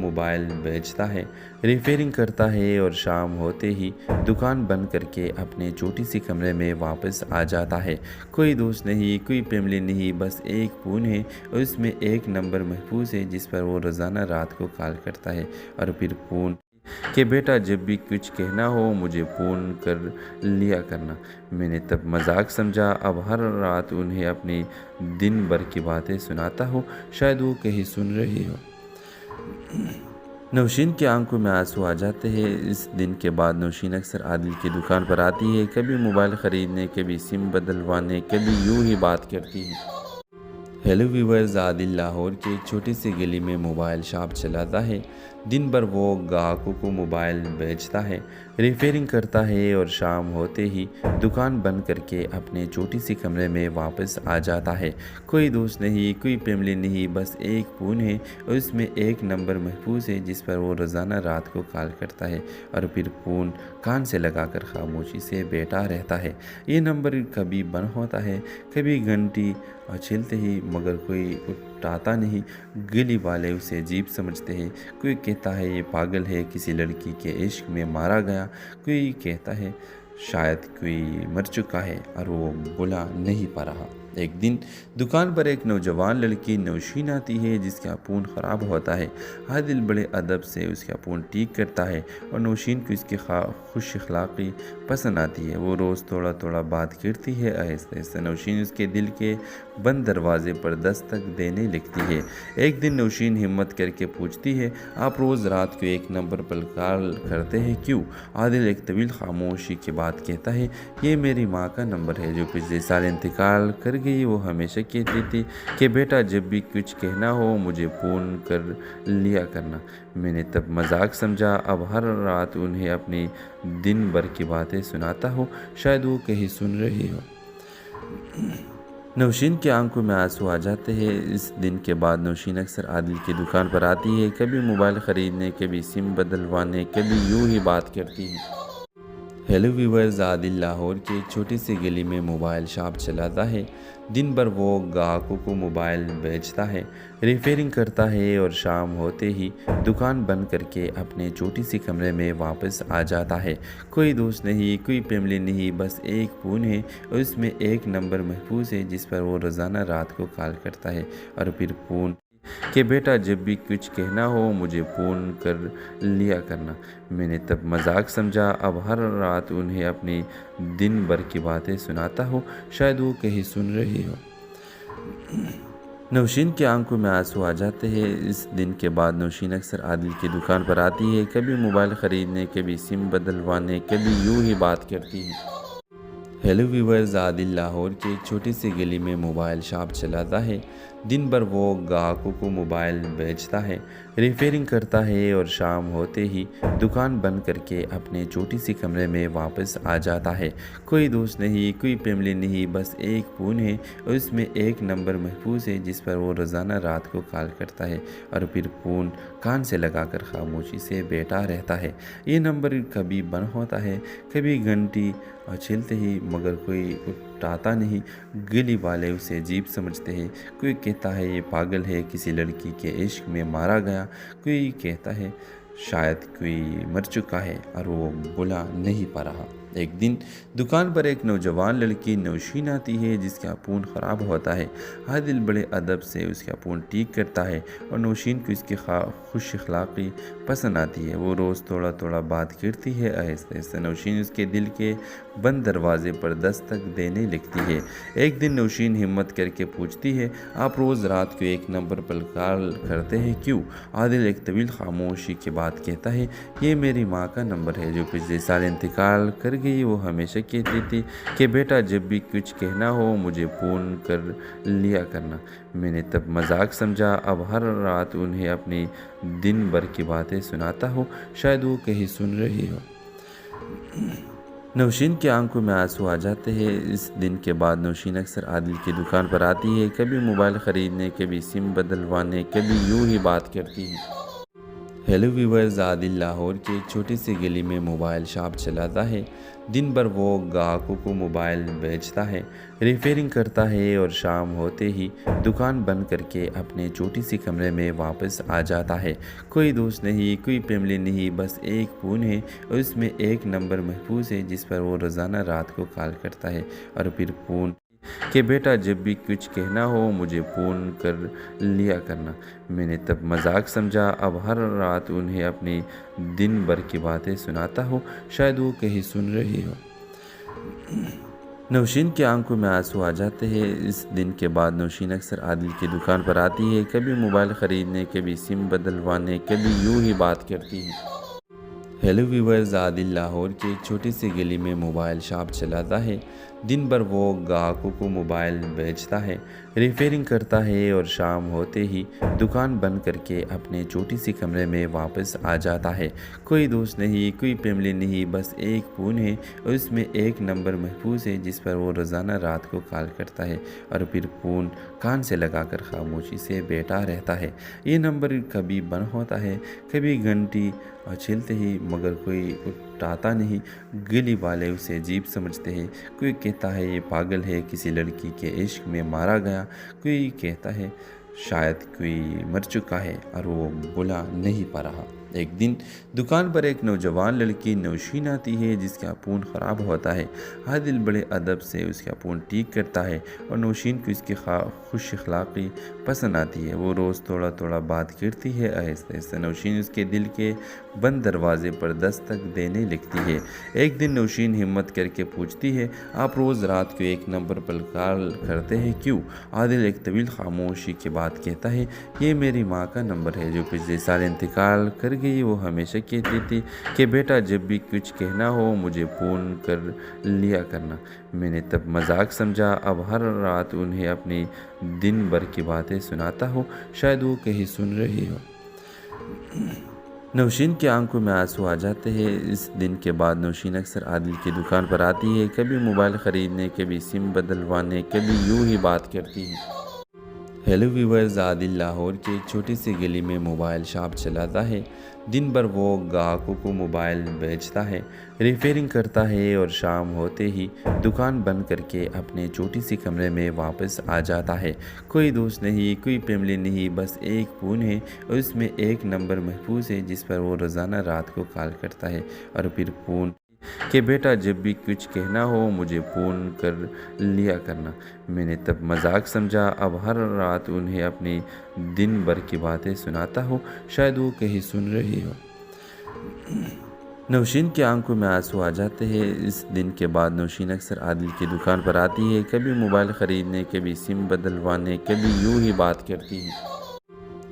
Mobile بیچتا ہے، repairing کرتا ہے اور شام ہوتے ہی دکان بند کر کے اپنے چھوٹی سی کمرے میں واپس آ جاتا ہے۔ کوئی دوست نہیں، کوئی فیملی نہیں، بس ایک فون ہے اور اس میں ایک نمبر محفوظ ہے جس پر وہ روزانہ رات کو کال کرتا ہے اور پھر فون کہ بیٹا جب بھی کچھ کہنا ہو مجھے فون کر لیا کرنا۔ میں نے تب مذاق سمجھا، اب ہر رات انہیں اپنی دن بھر کی باتیں سناتا ہوں، شاید وہ کہیں سن رہی ہو۔ نوشین کی آنکھوں میں آنسو آ جاتے ہیں۔ اس دن کے بعد نوشین اکثر عادل کی دکان پر آتی ہے، کبھی موبائل خریدنے، کبھی سم بدلوانے، کبھی یوں ہی بات کرتی ہے۔ ہیلو ویورز، عادل لاہور کی ایک چھوٹی سی گلی میں موبائل شاپ چلاتا ہے۔ دن بھر وہ گاہکوں کو موبائل بیچتا ہے، ریپیئرنگ کرتا ہے اور شام ہوتے ہی دکان بند کر کے اپنے چھوٹی سی کمرے میں واپس آ جاتا ہے۔ کوئی دوست نہیں، کوئی فیملی نہیں، بس ایک فون ہے اور اس میں ایک نمبر محفوظ ہے جس پر وہ روزانہ رات کو کال کرتا ہے اور پھر فون کان سے لگا کر خاموشی سے بیٹھا رہتا ہے۔ یہ نمبر کبھی بند ہوتا ہے، کبھی گھنٹی چھلتے ہی، مگر کوئی اٹھاتا نہیں۔ گلی والے اسے عجیب سمجھتے ہیں، کوئی کہتا ہے یہ پاگل ہے، کسی لڑکی کے عشق میں مارا گیا، کوئی کہتا ہے شاید کوئی مر چکا ہے اور وہ بلا نہیں پا رہا۔ ایک دن دکان پر ایک نوجوان لڑکی نوشین آتی ہے جس کا فون خراب ہوتا ہے۔ عادل بڑے ادب سے اس کا فون ٹھیک کرتا ہے اور نوشین کو اس کی خوش اخلاقی پسند آتی ہے۔ وہ روز تھوڑا تھوڑا بات کرتی ہے، آہستہ آہستہ نوشین اس کے دل کے بند دروازے پر دستک دینے لگتی ہے۔ ایک دن نوشین ہمت کر کے پوچھتی ہے، آپ روز رات کو ایک نمبر پر کال کرتے ہیں کیوں؟ عادل ایک طویل خاموشی کے بعد کہتا ہے، یہ میری ماں کا نمبر ہے جو پچھلے سال انتقال کر گئی۔ وہ ہمیشہ کہتی تھی کہ بیٹا جب بھی کچھ کہنا ہو مجھے فون کر لیا کرنا۔ میں نے تب مذاق سمجھا، اب ہر رات انہیں اپنی دن بھر کی باتیں سناتا ہوں، شاید وہ کہیں سن رہی ہو۔ نوشین کی آنکھوں میں آنسو آ جاتے ہیں۔ اس دن کے بعد نوشین اکثر عادل کی دکان پر آتی ہے، کبھی موبائل خریدنے، کبھی سم بدلوانے، کبھی یوں ہی بات کرتی ہے۔ ہیلو ویورز، عادل لاہور کی ایک چھوٹی سی گلی میں موبائل شاپ چلاتا ہے۔ دن بھر وہ گاہکوں کو موبائل بیچتا ہے، ریپیئرنگ کرتا ہے اور شام ہوتے ہی دکان بند کر کے اپنے چھوٹی سی کمرے میں واپس آ جاتا ہے۔ کوئی دوست نہیں، کوئی فیملی نہیں، بس ایک فون ہے اور اس میں ایک نمبر محفوظ ہے جس پر وہ روزانہ رات کو کال کرتا ہے اور پھر فون کہ بیٹا جب بھی کچھ کہنا ہو مجھے فون کر لیا کرنا۔ میں نے تب مذاق سمجھا، اب ہر رات انہیں اپنی دن بھر کی باتیں سناتا ہوں، شاید وہ کہیں سن رہی ہو۔ نوشین کی آنکھوں میں آنسو آ جاتے ہیں۔ اس دن کے بعد نوشین اکثر عادل کی دکان پر آتی ہے، کبھی موبائل خریدنے، کبھی سم بدلوانے، کبھی یوں ہی بات کرتی ہے۔ ہیلو ویورز، عادل لاہور کی ایک چھوٹی سی گلی میں موبائل شاپ چلاتا ہے۔ دن بھر وہ گاہکوں کو موبائل بیچتا ہے، ریپیئرنگ کرتا ہے اور شام ہوتے ہی دکان بند کر کے اپنے چھوٹی سی کمرے میں واپس آ جاتا ہے۔ کوئی دوست نہیں، کوئی فیملی نہیں، بس ایک فون ہے اور اس میں ایک نمبر محفوظ ہے جس پر وہ روزانہ رات کو کال کرتا ہے اور پھر فون کان سے لگا کر خاموشی سے بیٹھا رہتا ہے۔ یہ نمبر کبھی بند ہوتا ہے، کبھی گھنٹی چھلتے ہی، مگر کوئی اٹھاتا نہیں۔ گلی والے اسے عجیب سمجھتے ہیں، کوئی کہتا ہے یہ پاگل ہے، کسی لڑکی کے عشق میں مارا گیا، کوئی کہتا ہے شاید کوئی مر چکا ہے اور وہ بلا نہیں پا رہا۔ ایک دن دکان پر ایک نوجوان لڑکی نوشین آتی ہے جس کا فون خراب ہوتا ہے۔ عادل بڑے ادب سے اس کا فون ٹھیک کرتا ہے اور نوشین کو اس کی خوش اخلاقی پسند آتی ہے۔ وہ روز تھوڑا تھوڑا بات کرتی ہے، آہستہ آہستہ نوشین اس کے دل کے بند دروازے پر دستک دینے لگتی ہے۔ ایک دن نوشین ہمت کر کے پوچھتی ہے، آپ روز رات کو ایک نمبر پر کال کرتے ہیں کیوں؟ عادل ایک طویل خاموشی کے بعد کہتا ہے، یہ میری ماں کا نمبر ہے جو پچھلے سال انتقال کر گئی۔ وہ ہمیشہ کہتی تھی کہ بیٹا جب بھی کچھ کہنا ہو مجھے فون کر لیا کرنا۔ میں نے تب مذاق سمجھا، اب ہر رات انہیں اپنی دن بھر کی باتیں سناتا ہوں، شاید وہ کہیں سن رہی ہو۔ نوشین کی آنکھوں میں آنسو آ جاتے ہیں۔ اس دن کے بعد نوشین اکثر عادل کی دکان پر آتی ہے، کبھی موبائل خریدنے، کبھی سم بدلوانے، کبھی یوں ہی بات کرتی ہے۔ हेलो व्यूवर्स, आदिल लाहौर के एक छोटी सी गली में मोबाइल शॉप चलाता है। दिन भर वो ग्राहकों को मोबाइल बेचता है, रिपेयरिंग करता है और शाम होते ही दुकान बंद करके अपने छोटी सी कमरे में वापस आ जाता है। कोई दोस्त नहीं, कोई फैमिली नहीं, बस एक फ़ोन है और उसमें एक नंबर महफूज है जिस पर वो रोज़ाना रात को कॉल करता है और फिर फ़ोन कि बेटा जब भी कुछ कहना हो मुझे फ़ोन कर लिया करना। मैंने तब मजाक समझा, अब हर रात उन्हें अपनी दिन भर की बातें सुनाता हूँ, शायद वो कहीं सुन रही हो। नौशीन की आंखों में आंसू आ जाते हैं। इस दिन के बाद नौशीन अक्सर आदिल की दुकान पर आती है, कभी मोबाइल ख़रीदने, कभी सिम बदलवाने, कभी यूं ही बात करती है। हेलो व्यूवर्स, आदिल लाहौर की एक छोटी सी गली में मोबाइल शॉप चलाता है। दिन भर वो ग्राहकों को मोबाइल बेचता है, रिपेयरिंग करता है और शाम होते ही दुकान बंद करके अपने छोटी सी कमरे में वापस आ जाता है। कोई दोस्त नहीं, कोई फैमिली नहीं, बस एक फ़ोन है और उसमें एक नंबर महफूज है जिस पर वो रोज़ाना रात को कॉल करता है और फिर फ़ोन कान से लगाकर खामोशी से बैठा रहता है। ये नंबर कभी बंद होता है, कभी घंटी छिलते ही, मगर कोई उठाता नहीं। गली वाले उसे अजीब समझते हैं। कोई कहता है ये पागल है, किसी लड़की के इश्क में मारा गया। कोई कहता है शायद कोई मर चुका है और वो बुला नहीं पा रहा। एक दिन दुकान पर एक नौजवान लड़की नौशीन आती है जिसका फ़ोन ख़राब होता है। आदिल बड़े अदब से उसका फ़ोन ठीक करता है और नौशीन को इसकी खुश अखलाक़ी पसंद आती है। वो रोज़ थोड़ा थोड़ा बात करती है। आहिस्ता आहिस्ता नौशीन उसके दिल के बंद दरवाजे पर दस्तक देने लगती है। एक दिन नौशीन हिम्मत करके पूछती है, आप रोज़ रात को एक नंबर पर कॉल करते हैं क्यों? आदिल एक तवील खामोशी के बाद कहता है, ये मेरी माँ का नंबर है जो पिछले साल इंतकाल कर गई। वो हमेशा कहती थी कि बेटा जब भी कुछ कहना हो मुझे फ़ोन कर लिया करना। मैंने तब मजाक समझा, अब हर रात उन्हें अपनी दिन भर की बातें सुनाता हूँ, शायद वो कहीं सुन रही हो। नौशीन की आंखों में आंसू आ जाते हैं। इस दिन के बाद नौशीन अक्सर आदिल की दुकान पर आती है, कभी मोबाइल ख़रीदने, कभी सिम बदलवाने, कभी यूं ही बात करती है। हेलो व्यूवर्स, आदिल लाहौर की एक छोटी सी गली में मोबाइल शॉप चलाता है। दिन भर वो ग्राहकों को मोबाइल बेचता है, रिपेयरिंग करता है और शाम होते ही दुकान बंद करके अपने छोटी सी कमरे में वापस आ जाता है। कोई दोस्त नहीं, कोई फैमिली नहीं, बस एक फ़ोन है और उसमें एक नंबर महफूज है जिस पर वो रोज़ाना रात को कॉल करता है और फिर फ़ोन कि बेटा जब भी कुछ कहना हो मुझे फ़ोन कर लिया करना। मैंने तब मजाक समझा, अब हर रात उन्हें अपनी दिन भर की बातें सुनाता हूँ, शायद वो कहीं सुन रही हो। नौशीन की आंखों में आंसू आ जाते हैं। इस दिन के बाद नौशीन अक्सर आदिल की दुकान पर आती है, कभी मोबाइल ख़रीदने, कभी सिम बदलवाने, कभी यूं ही बात करती है।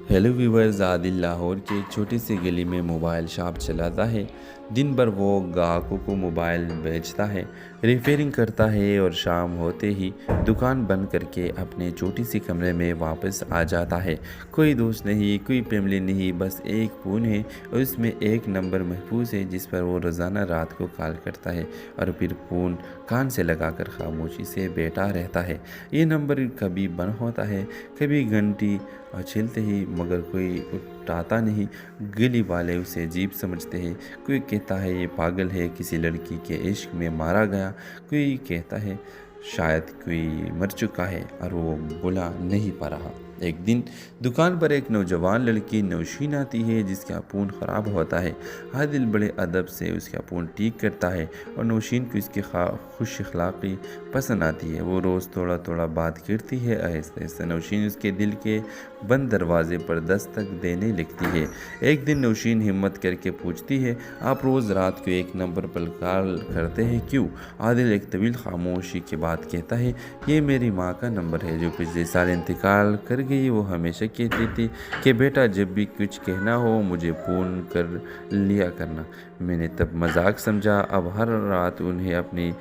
हेलो व्यूवर्स, आदिल लाहौर की एक छोटी सी गली में मोबाइल शॉप चलाता है। दिन भर वो ग्राहकों को मोबाइल बेचता है, रिपेयरिंग करता है और शाम होते ही दुकान बंद करके अपने छोटी सी कमरे में वापस आ जाता है। कोई दोस्त नहीं, कोई फैमिली नहीं, बस एक फ़ोन है और उसमें एक नंबर महफूज है जिस पर वो रोज़ाना रात को कॉल करता है और फिर फ़ोन कान से लगाकर खामोशी से बैठा रहता है। ये नंबर कभी बंद होता है, कभी घंटी छिलते ही, मगर कोई उठाता नहीं। गली वाले उसे अजीब समझते हैं। कोई कहता है ये पागल है, किसी लड़की के इश्क में मारा गया। कोई कहता है शायद कोई मर चुका है और वो बुला नहीं पा रहा। एक दिन दुकान पर एक नौजवान लड़की नौशीन आती है जिसका फ़ोन ख़राब होता है। आदिल बड़े अदब से उसका फ़ोन ठीक करता है और नौशीन को इसकी खुश अखलाक़ी पसंद आती है। वो रोज़ थोड़ा थोड़ा बात करती है। आहिस्ता आहिस्ता नौशीन उसके दिल के बंद दरवाजे पर दस्तक देने लगती है। एक दिन नौशीन हिम्मत करके पूछती है, आप रोज़ रात को एक नंबर पर कॉल करते हैं क्यों? आदिल एक तवील खामोशी के बाद कहता है, ये मेरी माँ का नंबर है जो पिछले साल इंतकाल कर गई। वो हमेशा कहती थी कि बेटा जब भी कुछ कहना हो मुझे फ़ोन कर लिया करना। मैंने तब मजाक समझा, अब हर रात उन्हें अपनी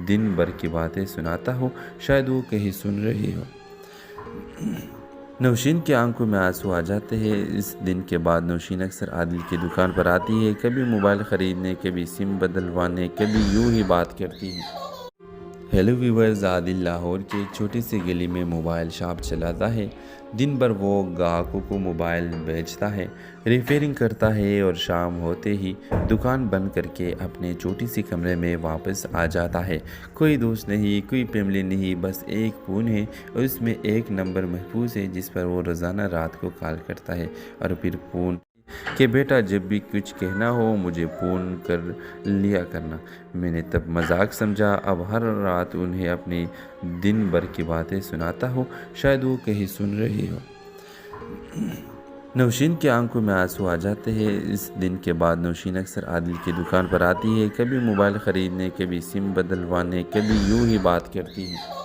दिन भर की बातें सुनाता हूँ, शायद वो कहीं सुन रही हो। नौशीन की आंखों में आंसू आ जाते हैं। इस दिन के बाद नौशीन अक्सर आदिल की दुकान पर आती है, कभी मोबाइल ख़रीदने, कभी सिम बदलवाने, कभी यूं ही बात करती है। हेलो व्यूवर्स, आदिल लाहौर के एक छोटी सी गली में मोबाइल शॉप चलाता है। दिन भर वो ग्राहकों को मोबाइल बेचता है, रिपेयरिंग करता है और शाम होते ही दुकान बंद करके अपने छोटी सी कमरे में वापस आ जाता है। कोई दोस्त नहीं, कोई फैमिली नहीं, बस एक फ़ोन है और उसमें एक नंबर महफूज है जिस पर वो रोज़ाना रात को कॉल करता है और फिर फ़ोन कि बेटा जब भी कुछ कहना हो मुझे फ़ोन कर लिया करना। मैंने तब मजाक समझा, अब हर रात उन्हें अपनी दिन भर की बातें सुनाता हूँ, शायद वो कहीं सुन रही हो। नौशीन की आंखों में आंसू आ जाते हैं। इस दिन के बाद नौशीन अक्सर आदिल की दुकान पर आती है, कभी मोबाइल ख़रीदने, कभी सिम बदलवाने, कभी यूं ही बात करती है।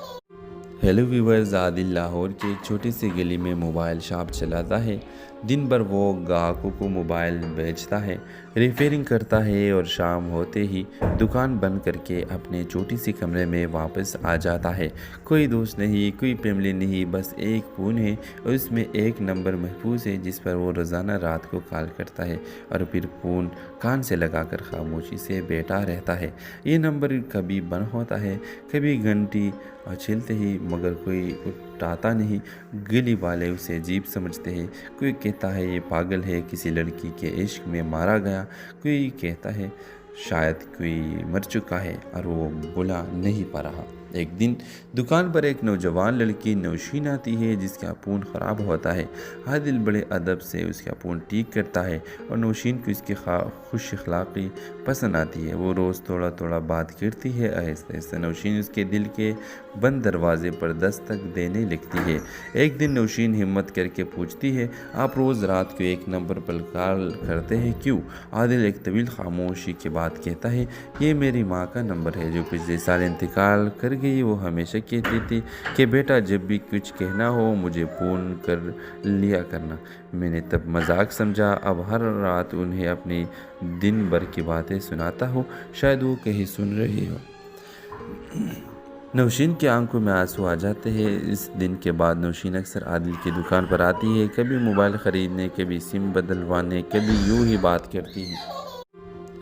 हेलो व्यूवर्स, आदिल लाहौर की एक छोटी सी गली में मोबाइल शॉप चलाता है। दिन भर वो ग्राहकों को मोबाइल बेचता है, रिपेयरिंग करता है और शाम होते ही दुकान बंद करके अपने छोटी सी कमरे में वापस आ जाता है। कोई दोस्त नहीं, कोई फैमिली नहीं, बस एक फ़ोन है और उसमें एक नंबर महफूज है जिस पर वो रोज़ाना रात को कॉल करता है और फिर फ़ोन कान से लगाकर खामोशी से बैठा रहता है। ये नंबर कभी बंद होता है, कभी घंटी छिलते ही, मगर कोई उठाता नहीं। गली वाले उसे अजीब समझते हैं। कोई कहता है ये पागल है, किसी लड़की के इश्क में मारा गया। कोई कहता है शायद कोई मर चुका है और वो बुला नहीं पा रहा। एक दिन दुकान पर एक नौजवान लड़की नौशीन आती है जिसका फ़ोन ख़राब होता है। आदिल बड़े अदब से उसका फ़ोन ठीक करता है और नौशीन को इसकी खुश अखलाक़ी पसंद आती है। वो रोज़ थोड़ा थोड़ा बात करती है। आहिस्ता आहिस्ता नौशीन उसके दिल के बंद दरवाजे पर दस्तक देने लगती है। एक दिन नौशीन हिम्मत करके पूछती है, आप रोज़ रात को एक नंबर पर कॉल करते हैं क्यों? आदिल एक तवील खामोशी के बाद कहता है, ये मेरी माँ का नंबर है जो पिछले साल इंतकाल कर गई। वो हमेशा कहती थी कि बेटा जब भी कुछ कहना हो मुझे फ़ोन कर लिया करना। मैंने तब मजाक समझा, अब हर रात उन्हें अपनी दिन भर की बातें सुनाता हूँ, शायद वो कहीं सुन रही हो। नौशीन की आंखों में आंसू आ जाते हैं। इस दिन के बाद नौशीन अक्सर आदिल की दुकान पर आती है, कभी मोबाइल ख़रीदने, कभी सिम बदलवाने, कभी यूं ही बात करती है।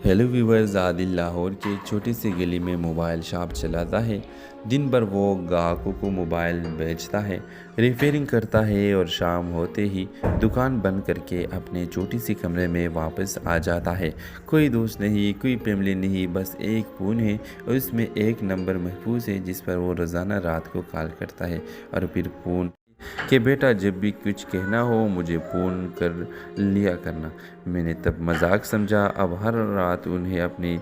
हेलो व्यूवर्स, आदिल लाहौर की एक छोटी सी गली में मोबाइल शॉप चलाता है। दिन भर वो ग्राहकों को मोबाइल बेचता है, रिपेयरिंग करता है और शाम होते ही दुकान बंद करके अपने छोटी सी कमरे में वापस आ जाता है। कोई दोस्त नहीं, कोई फैमिली नहीं, बस एक फ़ोन है और उसमें एक नंबर महफूज है जिस पर वो रोज़ाना रात को कॉल करता है और फिर फ़ोन कि बेटा जब भी कुछ कहना हो मुझे फ़ोन कर लिया करना। मैंने तब मजाक समझा, अब हर रात उन्हें अपनी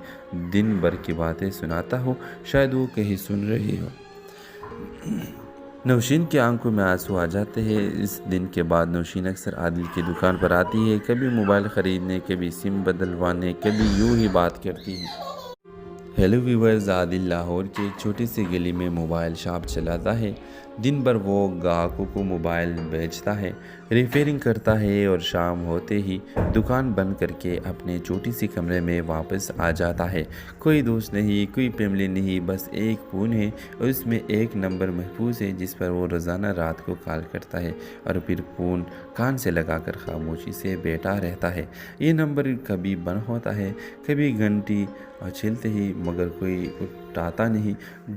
दिन भर की बातें सुनाता हूँ, शायद वो कहीं सुन रही हो। नौशीन की आंखों में आंसू आ जाते हैं। इस दिन के बाद नौशीन अक्सर आदिल की दुकान पर आती है, कभी मोबाइल ख़रीदने, कभी सिम बदलवाने, कभी यूं ही बात करती है। हेलो व्यूवर्स, आदिल लाहौर की एक छोटी सी गली में मोबाइल शॉप चलाता है। दिन भर वो ग्राहकों को मोबाइल बेचता है, रिपेयरिंग करता है और शाम होते ही दुकान बंद करके अपने छोटी सी कमरे में वापस आ जाता है। कोई दोस्त नहीं, कोई फैमिली नहीं, बस एक फ़ोन है और उसमें एक नंबर महफूज है जिस पर वो रोज़ाना रात को कॉल करता है और फिर फ़ोन कान से लगाकर खामोशी से बैठा रहता है। ये नंबर कभी बंद होता है, कभी घंटी छिलते ही, मगर कोई उठाता नहीं।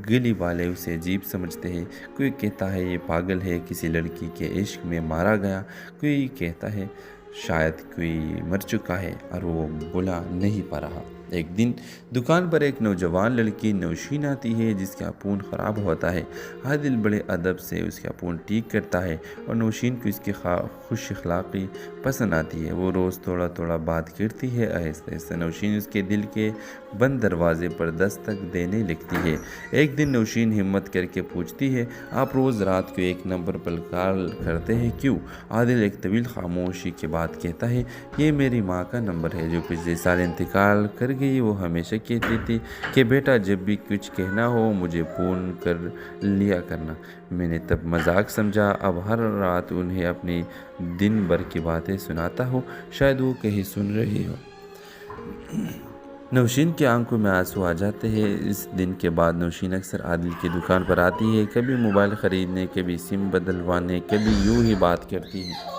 गली वाले उसे अजीब समझते हैं। कोई कहता है ये पागल है, किसी लड़की के इश्क में मारा गया। कोई कहता है शायद कोई मर चुका है और वो बुला नहीं पा रहा। एक दिन दुकान पर एक नौजवान लड़की नौशीन आती है जिसका फ़ोन ख़राब होता है। आदिल बड़े अदब से उसका फ़ोन ठीक करता है और नौशीन को इसकी खुश अखलाक़ी पसंद आती है। वो रोज़ थोड़ा थोड़ा बात करती है। आहिस्ता आहिस्ता नौशीन उसके दिल के बंद दरवाजे पर दस्तक देने लगती है। एक दिन नौशीन हिम्मत करके पूछती है, आप रोज़ रात को एक नंबर पर कॉल करते हैं क्यों? आदिल एक तवील खामोशी के बाद कहता है, ये मेरी माँ का नंबर है जो पिछले साल इंतकाल कर गई। वो हमेशा कहती थी कि बेटा जब भी कुछ कहना हो मुझे फ़ोन कर लिया करना। मैंने तब मजाक समझा, अब हर रात उन्हें अपनी दिन भर की बातें सुनाता हूँ, शायद वो कहीं सुन रही हो। नौशीन की आंखों में आंसू आ जाते हैं। इस दिन के बाद नौशीन अक्सर आदिल की दुकान पर आती है, कभी मोबाइल ख़रीदने, कभी सिम बदलवाने, कभी यूं ही बात करती है।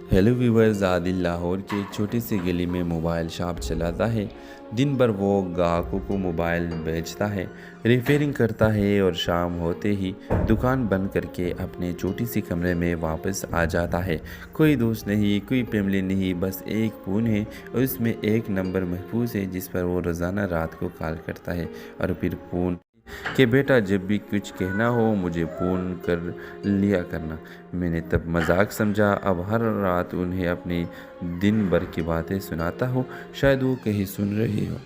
हेलो व्यूवर्स, आदिल लाहौर की एक छोटी सी गली में मोबाइल शॉप चलाता है। दिन भर वो ग्राहकों को मोबाइल बेचता है, रिपेयरिंग करता है और शाम होते ही दुकान बंद करके अपने छोटी सी कमरे में वापस आ जाता है। कोई दोस्त नहीं, कोई फैमिली नहीं, बस एक फ़ोन है और उसमें एक नंबर महफूज है जिस पर वो रोज़ाना रात को कॉल करता है और फिर फ़ोन कि बेटा जब भी कुछ कहना हो मुझे फ़ोन कर लिया करना। मैंने तब मजाक समझा, अब हर रात उन्हें अपनी दिन भर की बातें सुनाता हूँ, शायद वो कहीं सुन रही हो।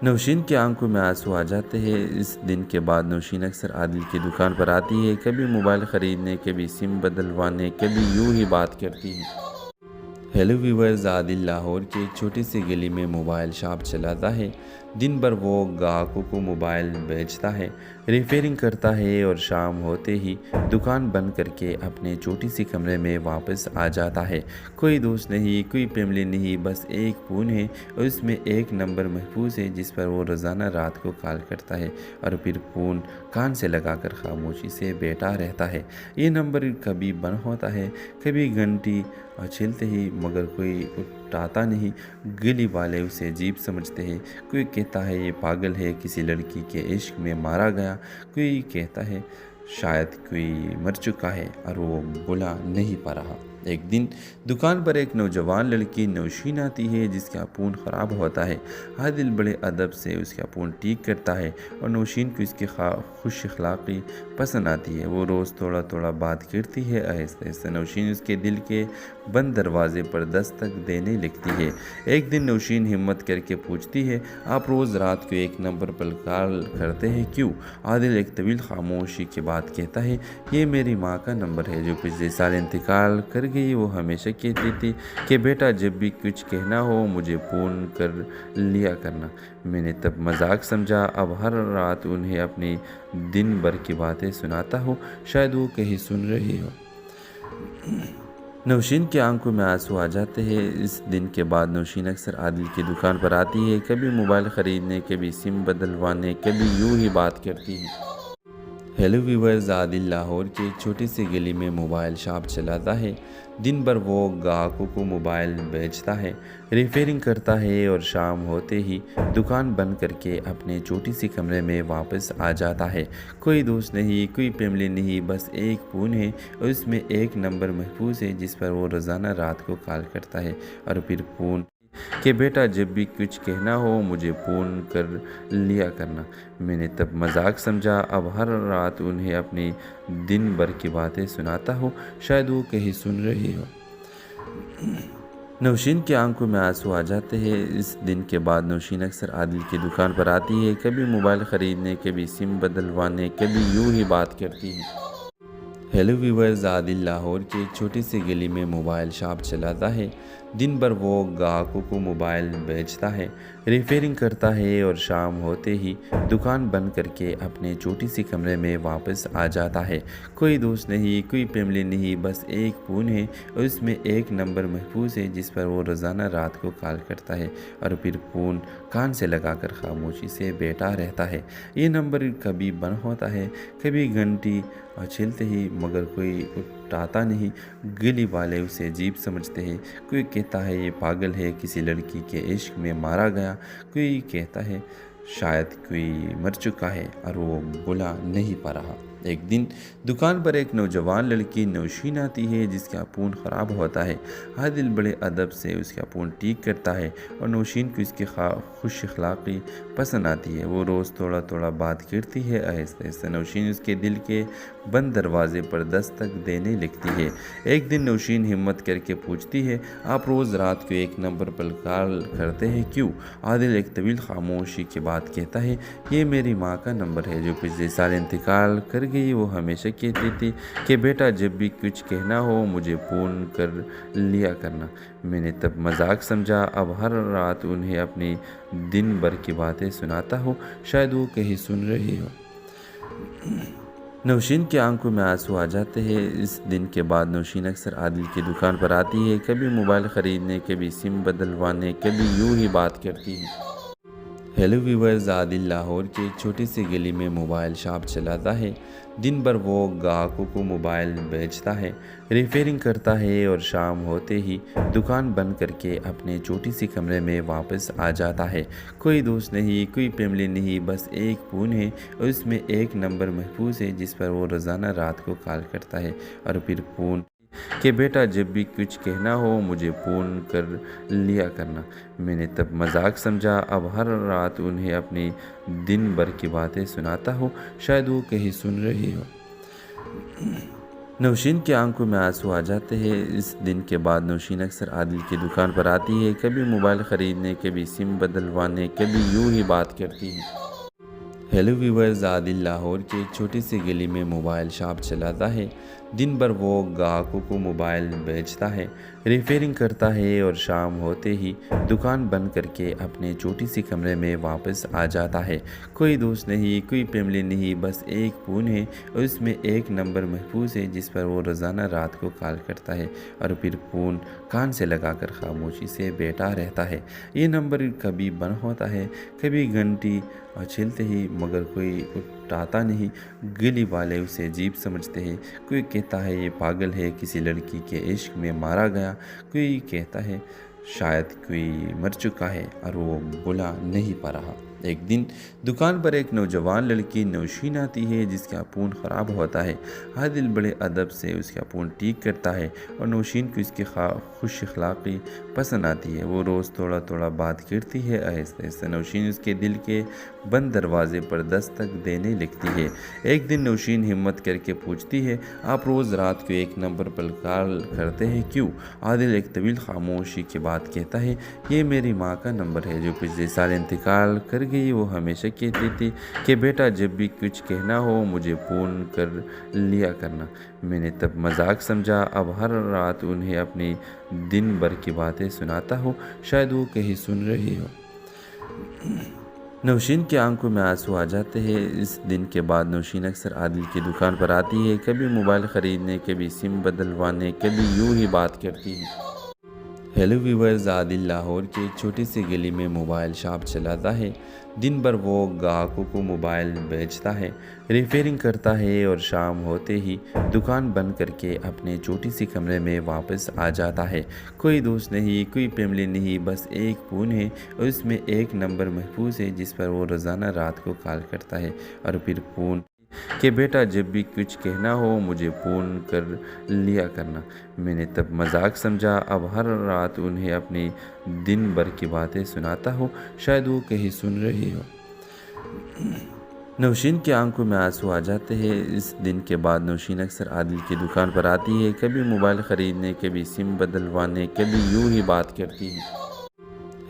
नौशीन की आंखों में आंसू आ जाते हैं। इस दिन के बाद नौशीन अक्सर आदिल की दुकान पर आती है, कभी मोबाइल ख़रीदने, कभी सिम बदलवाने, कभी यूँ ही बात करती है। हेलो व्यूवर्स, आदिल लाहौर की एक छोटी सी गली में मोबाइल शॉप चलाता है। दिन भर वो ग्राहकों को मोबाइल बेचता है, रिपेयरिंग करता है और शाम होते ही दुकान बंद करके अपने छोटी सी कमरे में वापस आ जाता है। कोई दोस्त नहीं, कोई फैमिली नहीं, बस एक फ़ोन है और उसमें एक नंबर महफूज है जिस पर वो रोज़ाना रात को कॉल करता है और फिर फ़ोन कान से लगाकर खामोशी से बैठा रहता है। ये नंबर कभी बंद होता है, कभी घंटी छिलते ही, मगर कोई उठाता नहीं। गली वाले उसे अजीब समझते हैं। कोई कहता है ये पागल है, किसी लड़की के इश्क में मारा गया। कोई कहता है शायद कोई मर चुका है और वो बुला नहीं पा रहा। एक दिन दुकान पर एक नौजवान लड़की नौशीन आती है जिसका फ़ोन ख़राब होता है। आदिल बड़े अदब से उसका फ़ोन ठीक करता है और नौशीन को इसकी खुश अखलाक़ी पसंद आती है। वो रोज़ थोड़ा थोड़ा बात करती है। आहिस्ते आहिस्ते नौशीन उसके दिल के बंद दरवाजे पर दस्तक देने लगती है। एक दिन नौशीन हिम्मत करके पूछती है, आप रोज़ रात को एक नंबर पर कॉल करते हैं क्यों? आदिल एक तवील खामोशी के बाद कहता है, ये मेरी माँ का नंबर है जो पिछले साल इंतकाल कर गई। वो हमेशा कहती थी कि बेटा जब भी कुछ कहना हो मुझे फ़ोन कर लिया करना। मैंने तब मजाक समझा, अब हर रात उन्हें अपनी दिन भर की बातें सुनाता हूँ, शायद वो कहीं सुन रही हो। नौशीन की आंखों में आंसू आ जाते हैं। इस दिन के बाद नौशीन अक्सर आदिल की दुकान पर आती है, कभी मोबाइल ख़रीदने, कभी सिम बदलवाने, कभी यूँ ही बात करती है। हेलो व्यूवर्स, आदिल लाहौर की एक छोटी सी गली में मोबाइल शॉप चलाता है। दिन भर वो ग्राहकों को मोबाइल बेचता है, रिपेयरिंग करता है और शाम होते ही दुकान बंद करके अपने छोटी सी कमरे में वापस आ जाता है। कोई दोस्त नहीं, कोई फैमिली नहीं, बस एक फ़ोन है और उसमें एक नंबर महफूज है जिस पर वो रोज़ाना रात को कॉल करता है और फिर फ़ोन कि बेटा जब भी कुछ कहना हो मुझे फ़ोन कर लिया करना। मैंने तब मजाक समझा, अब हर रात उन्हें अपनी दिन भर की बातें सुनाता हूँ, शायद वो कहीं सुन रही हो। नौशीन की आंखों में आंसू आ जाते हैं। इस दिन के बाद नौशीन अक्सर आदिल की दुकान पर आती है, कभी मोबाइल ख़रीदने, कभी सिम बदलवाने, कभी यूँ ही बात करती है। हेलो व्यूवर्स, आदिल लाहौर की एक छोटी सी गली में मोबाइल शॉप चलाता है। दिन भर वो ग्राहकों को मोबाइल बेचता है, रिपेयरिंग करता है और शाम होते ही दुकान बंद करके अपने छोटी सी कमरे में वापस आ जाता है। कोई दोस्त नहीं, कोई फैमिली नहीं, बस एक फ़ोन है और उसमें एक नंबर महफूज है जिस पर वो रोज़ाना रात को कॉल करता है और फिर फ़ोन कान से लगाकर खामोशी से बैठा रहता है। ये नंबर कभी बंद होता है, कभी घंटी छिलते ही, मगर कोई उठाता नहीं। गली वाले उसे अजीब समझते हैं। कोई कहता है ये पागल है, किसी लड़की के इश्क में मारा गया। कोई कहता है शायद कोई मर चुका है और वो बुला नहीं पा रहा। एक दिन दुकान पर एक नौजवान लड़की नौशीन आती है जिसका फ़ोन ख़राब होता है। आदिल बड़े अदब से उसका फ़ोन ठीक करता है और नौशीन को इसकी खुश अखलाक़ी पसंद आती है। वो रोज़ थोड़ा थोड़ा बात करती है। आहिस्ते आहिस्ते नौशीन उसके दिल के बंद दरवाजे पर दस्तक देने लगती है। एक दिन नौशीन हिम्मत करके पूछती है, आप रोज़ रात को एक नंबर पर कॉल करते हैं क्यों? आदिल एक तवील खामोशी के बाद कहता है, ये मेरी माँ का नंबर है जो पिछले साल इंतकाल कर गई। वो हमेशा कहती थी कि बेटा जब भी कुछ कहना हो मुझे फ़ोन कर लिया करना। मैंने तब मजाक समझा, अब हर रात उन्हें अपनी दिन भर की बातें सुनाता हूँ, शायद वो कहीं सुन रही हो। नौशीन की आंखों में आंसू आ जाते हैं। इस दिन के बाद नौशीन अक्सर आदिल की दुकान पर आती है, कभी मोबाइल ख़रीदने, कभी सिम बदलवाने, कभी यूँ ही बात करती है। हेलो व्यूवर्स, आदिल लाहौर की एक छोटी सी गली में मोबाइल शॉप चलाता है। दिन भर वो ग्राहकों को मोबाइल बेचता है, रिपेयरिंग करता है और शाम होते ही दुकान बंद करके अपने छोटी सी कमरे में वापस आ जाता है। कोई दोस्त नहीं, कोई फैमिली नहीं, बस एक फ़ोन है और उसमें एक नंबर महफूज है जिस पर वो रोज़ाना रात को कॉल करता है और फिर फ़ोन कि बेटा जब भी कुछ कहना हो मुझे फ़ोन कर लिया करना। मैंने तब मजाक समझा, अब हर रात उन्हें अपनी दिन भर की बातें सुनाता हूँ, शायद वो कहीं सुन रही हो। नौशीन की आंखों में आंसू आ जाते हैं। इस दिन के बाद नौशीन अक्सर आदिल की दुकान पर आती है, कभी मोबाइल ख़रीदने, कभी सिम बदलवाने, कभी यूं ही बात करती है। हेलो व्यूवर्स, आदिल लाहौर के एक छोटी सी गली में मोबाइल शॉप चलाता है। दिन भर वो ग्राहकों को मोबाइल बेचता है, रिपेयरिंग करता है और शाम होते ही दुकान बंद करके अपने छोटी सी कमरे में वापस आ जाता है। कोई दोस्त नहीं, कोई फैमिली नहीं, बस एक फ़ोन है और उसमें एक नंबर महफूज है जिस पर वो रोज़ाना रात को कॉल करता है और फिर फ़ोन कान से लगाकर खामोशी से बैठा रहता है। ये नंबर कभी बंद होता है, कभी घंटी और छिलते ही, मगर कोई उठाता नहीं। गली वाले उसे अजीब समझते हैं। कोई कहता है ये पागल है, किसी लड़की के इश्क में मारा गया। कोई कहता है शायद कोई मर चुका है और वो बुला नहीं पा रहा। एक दिन दुकान पर एक नौजवान लड़की नौशीन आती है जिसका फ़ोन ख़राब होता है। आदिल बड़े अदब से उसका फ़ोन ठीक करता है और नौशीन को इसकी खुश अखलाक़ी पसंद आती है। वो रोज़ थोड़ा थोड़ा बात करती है। आहिस्ता आहिस्ता नौशीन उसके दिल के बंद दरवाजे पर दस्तक देने लगती है। एक दिन नौशीन हिम्मत करके पूछती है, आप रोज़ रात को एक नंबर पर कॉल करते हैं क्यों? आदिल एक तवील खामोशी के बाद कहता है, ये मेरी माँ का नंबर है जो पिछले साल इंतकाल कर गई। वो हमेशा कहती थी कि बेटा जब भी कुछ कहना हो मुझे फ़ोन कर लिया करना। मैंने तब मजाक समझा, अब हर रात उन्हें अपनी दिन भर की बातें सुनाता हूँ, शायद वो कहीं सुन रही हो। नौशीन की आंखों में आंसू आ जाते हैं। इस दिन के बाद नौशीन अक्सर आदिल की दुकान पर आती है, कभी मोबाइल ख़रीदने, कभी सिम बदलवाने, कभी यूं ही बात करती है। हेलो व्यूवर्स, आदिल लाहौर की एक छोटी सी गली में मोबाइल शॉप चलाता है। दिन भर वो ग्राहकों को मोबाइल बेचता है, रिपेयरिंग करता है और शाम होते ही दुकान बंद करके अपने छोटी सी कमरे में वापस आ जाता है। कोई दोस्त नहीं, कोई फैमिली नहीं, बस एक फ़ोन है और उसमें एक नंबर महफूज है जिस पर वो रोज़ाना रात को कॉल करता है और फिर फ़ोन कि बेटा जब भी कुछ कहना हो मुझे फ़ोन कर लिया करना। मैंने तब मजाक समझा, अब हर रात उन्हें अपनी दिन भर की बातें सुनाता हूँ, शायद वो कहीं सुन रही हो। नौशीन की आंखों में आंसू आ जाते हैं। इस दिन के बाद नौशीन अक्सर आदिल की दुकान पर आती है, कभी मोबाइल ख़रीदने, कभी सिम बदलवाने, कभी यूं ही बात करती है।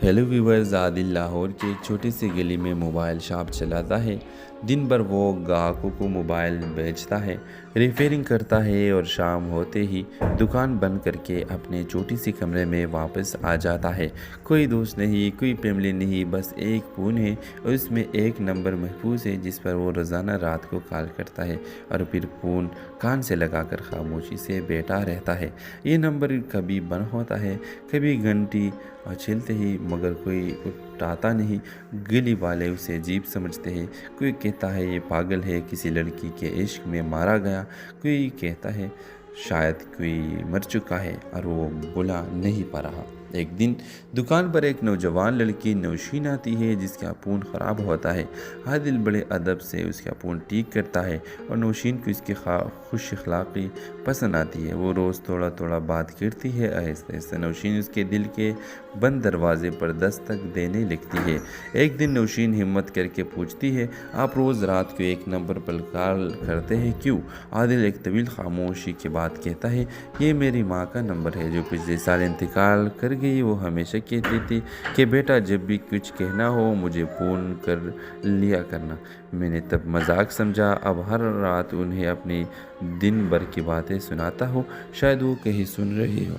हेलो व्यूवर्स, आदिल लाहौर की एक छोटी सी गली में मोबाइल शॉप चलाता है। दिन भर वो ग्राहकों को मोबाइल बेचता है, रिपेयरिंग करता है और शाम होते ही दुकान बंद करके अपने छोटी सी कमरे में वापस आ जाता है। कोई दोस्त नहीं, कोई फैमिली नहीं, बस एक फ़ोन है और उसमें एक नंबर महफूज है जिस पर वो रोज़ाना रात को कॉल करता है और फिर फ़ोन कान से लगाकर खामोशी से बैठा रहता है। ये नंबर कभी बंद होता है, कभी घंटी और छिलते ही, मगर कोई उठाता नहीं। गली वाले उसे अजीब समझते हैं। कोई कहता है ये पागल है, किसी लड़की के इश्क में मारा गया। कोई कहता है शायद कोई मर चुका है और वो बुला नहीं पा रहा। एक दिन दुकान पर एक नौजवान लड़की नौशीन आती है जिसका फ़ोन ख़राब होता है। आदिल बड़े अदब से उसका फ़ोन ठीक करता है और नौशीन को इसकी खुश अखलाक़ी पसंद आती है। वो रोज़ थोड़ा थोड़ा बात करती है। आहिस्ता आहिस्ता नौशीन उसके दिल के बंद दरवाजे पर दस्तक देने लगती है। एक दिन नौशीन हिम्मत करके पूछती है, आप रोज़ रात को एक नंबर पर कॉल करते हैं क्यों? आदिल एक तवील खामोशी के बाद कहता है, ये मेरी माँ का नंबर है जो पिछले साल इंतकाल कर गई। वो हमेशा कहती थी कि बेटा जब भी कुछ कहना हो मुझे फ़ोन कर लिया करना। मैंने तब मजाक समझा, अब हर रात उन्हें अपनी दिन भर की बातें सुनाता हूँ, शायद वो कहीं सुन रही हो।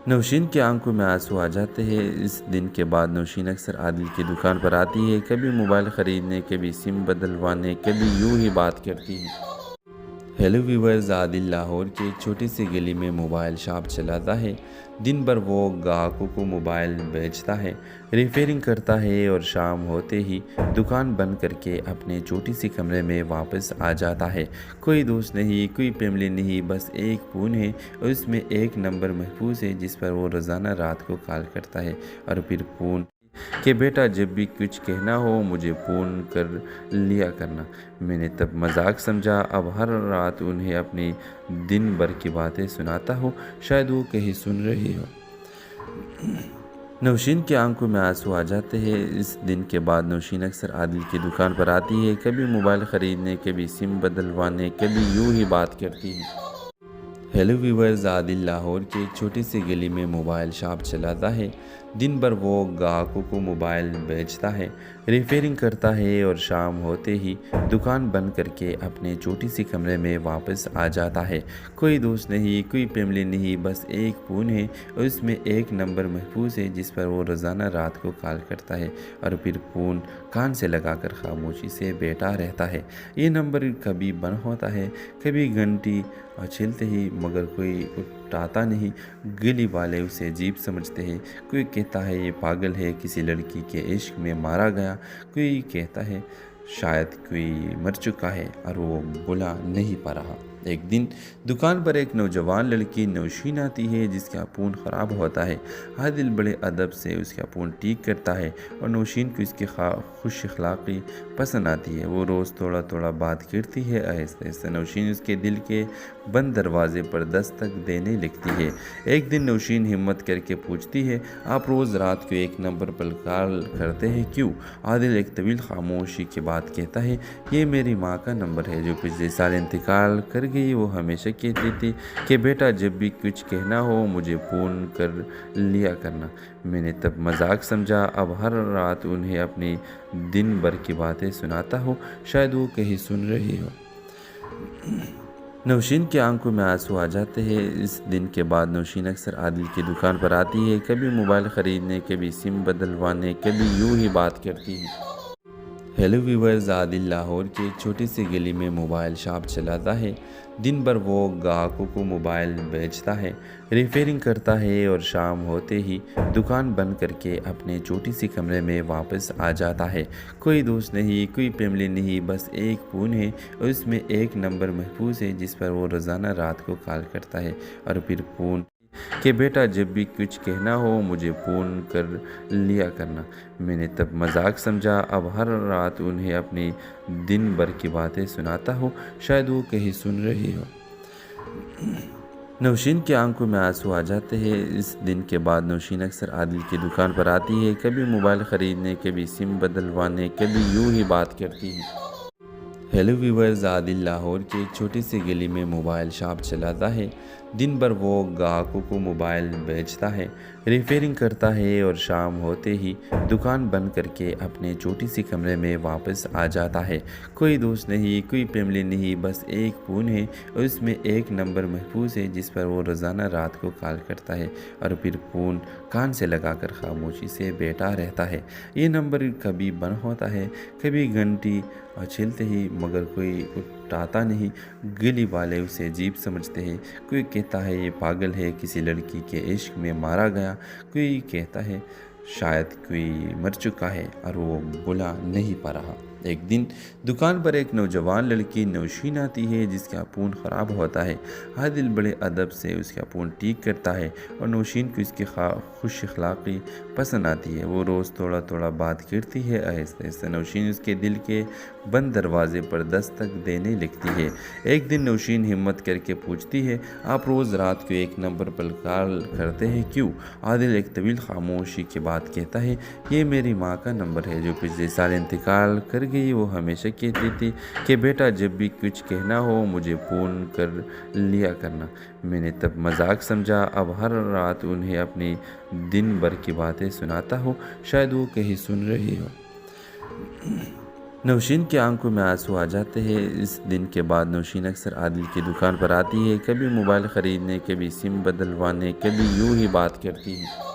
नौशीन की आंखों में आंसू आ जाते हैं। इस दिन के बाद नौशीन अक्सर आदिल की दुकान पर आती है, कभी मोबाइल ख़रीदने, कभी सिम बदलवाने, कभी यूं ही बात करती है। हेलो व्यूवर्स, आदिल लाहौर के एक छोटी सी गली में मोबाइल शॉप चलाता है। दिन भर वो ग्राहकों को मोबाइल बेचता है, रिपेयरिंग करता है और शाम होते ही दुकान बंद करके अपने छोटी सी कमरे में वापस आ जाता है। कोई दोस्त नहीं, कोई फैमिली नहीं, बस एक फ़ोन है और उसमें एक नंबर महफूज है जिस पर वो रोज़ाना रात को कॉल करता है और फिर फ़ोन कि बेटा जब भी कुछ कहना हो मुझे फ़ोन कर लिया करना। मैंने तब मजाक समझा, अब हर रात उन्हें अपनी दिन भर की बातें सुनाता हूँ, शायद वो कहीं सुन रही हो। नौशीन की आंखों में आंसू आ जाते हैं। इस दिन के बाद नौशीन अक्सर आदिल की दुकान पर आती है, कभी मोबाइल ख़रीदने, कभी सिम बदलवाने, कभी यूं ही बात करती है। हेलो व्यूवर्स, आदिल लाहौर की एक छोटी सी गली में मोबाइल शॉप चलाता है। दिन भर वो ग्राहकों को मोबाइल बेचता है, रिपेयरिंग करता है और शाम होते ही दुकान बंद करके अपने छोटी सी कमरे में वापस आ जाता है। कोई दोस्त नहीं, कोई फैमिली नहीं, बस एक फ़ोन है और उसमें एक नंबर महफूज है जिस पर वो रोज़ाना रात को कॉल करता है और फिर फ़ोन कान से लगाकर खामोशी से बैठा रहता है। ये नंबर कभी बंद होता है, कभी घंटी छिलते ही, मगर कोई उठाता नहीं। गली वाले उसे अजीब समझते हैं। कोई कहता है ये पागल है, किसी लड़की के इश्क में मारा गया। कोई कहता है शायद कोई मर चुका है और वो बुला नहीं पा रहा। एक दिन दुकान पर एक नौजवान लड़की नौशीन आती है जिसका फ़ोन ख़राब होता है। आदिल बड़े अदब से उसका फ़ोन ठीक करता है और नौशीन को इसकी खुश अखलाक़ी पसंद आती है। वो रोज़ थोड़ा थोड़ा बात करती है। आहिस्ता आहिस्ता नौशीन उसके दिल के बंद दरवाजे पर दस्तक देने लगती है। एक दिन नौशीन हिम्मत करके पूछती है, आप रोज़ रात को एक नंबर पर कॉल करते हैं क्यों? आदिल एक तवील खामोशी के बाद कहता है, ये मेरी माँ का नंबर है जो पिछले साल इंतकाल कर गई। वो हमेशा कहती थी कि बेटा जब भी कुछ कहना हो मुझे फ़ोन कर लिया करना। मैंने तब मजाक समझा, अब हर रात उन्हें अपनी दिन भर की बातें सुनाता हूँ, शायद वो कहीं सुन रही हो। नौशीन की आंखों में आंसू आ जाते हैं। इस दिन के बाद नौशीन अक्सर आदिल की दुकान पर आती है, कभी मोबाइल ख़रीदने, कभी सिम बदलवाने, कभी यूं ही बात करती है। हेलो व्यूवर्स, आदिल लाहौर की एक छोटी सी गली में मोबाइल शॉप चलाता है। दिन भर वो ग्राहकों को मोबाइल बेचता है, रिपेयरिंग करता है और शाम होते ही दुकान बंद करके अपने छोटी सी कमरे में वापस आ जाता है। कोई दोस्त नहीं, कोई फैमिली नहीं, बस एक फ़ोन है और उसमें एक नंबर महफूज है जिस पर वो रोज़ाना रात को कॉल करता है और फिर फ़ोन कि बेटा जब भी कुछ कहना हो मुझे फ़ोन कर लिया करना। मैंने तब मजाक समझा, अब हर रात उन्हें अपनी दिन भर की बातें सुनाता हूँ, शायद वो कहीं सुन रही हो। नौशीन की आंखों में आंसू आ जाते हैं। इस दिन के बाद नौशीन अक्सर आदिल की दुकान पर आती है, कभी मोबाइल ख़रीदने, कभी सिम बदलवाने, कभी यूं ही बात करती है। हेलो व्यूवर्स, आदिल लाहौर की एक छोटी सी गली में मोबाइल शॉप चलाता है। दिन भर वो ग्राहकों को मोबाइल बेचता है, रिपेयरिंग करता है और शाम होते ही दुकान बंद करके अपने छोटी सी कमरे में वापस आ जाता है। कोई दोस्त नहीं, कोई फैमिली नहीं, बस एक फ़ोन है और उसमें एक नंबर महफूज है जिस पर वो रोज़ाना रात को कॉल करता है और फिर फ़ोन कान से लगाकर खामोशी से बैठा रहता है। ये नंबर कभी बंद होता है, कभी घंटी छिलते ही, मगर कोई उठाता नहीं। गली वाले उसे अजीब समझते हैं। कोई कहता है ये पागल है, किसी लड़की के इश्क में मारा गया। कोई कहता है शायद कोई मर चुका है और वो बुला नहीं पा रहा। एक दिन दुकान पर एक नौजवान लड़की नौशीन आती है जिसका फ़ोन ख़राब होता है। आदिल बड़े अदब से उसका फ़ोन ठीक करता है और नौशीन को इसकी खुश अखलाक़ी पसंद आती है। वो रोज़ थोड़ा थोड़ा बात करती है। आहिस्ता आहिस्ता नौशीन उसके दिल के बंद दरवाजे पर दस्तक देने लगती है। एक दिन नौशीन हिम्मत करके पूछती है, आप रोज़ रात को एक नंबर पर कॉल करते हैं क्यों? आदिल एक तवील खामोशी के बाद कहता है, ये मेरी माँ का नंबर है जो पिछले साल इंतकाल कर गई। वो हमेशा कहती थी कि बेटा जब भी कुछ कहना हो मुझे फ़ोन कर लिया करना। मैंने तब मजाक समझा, अब हर रात उन्हें अपनी दिन भर की बातें सुनाता हूँ, शायद वो कहीं सुन रही हो। नौशीन की आंखों में आंसू आ जाते हैं। इस दिन के बाद नौशीन अक्सर आदिल की दुकान पर आती है, कभी मोबाइल ख़रीदने, कभी सिम बदलवाने, कभी यूं ही बात करती है।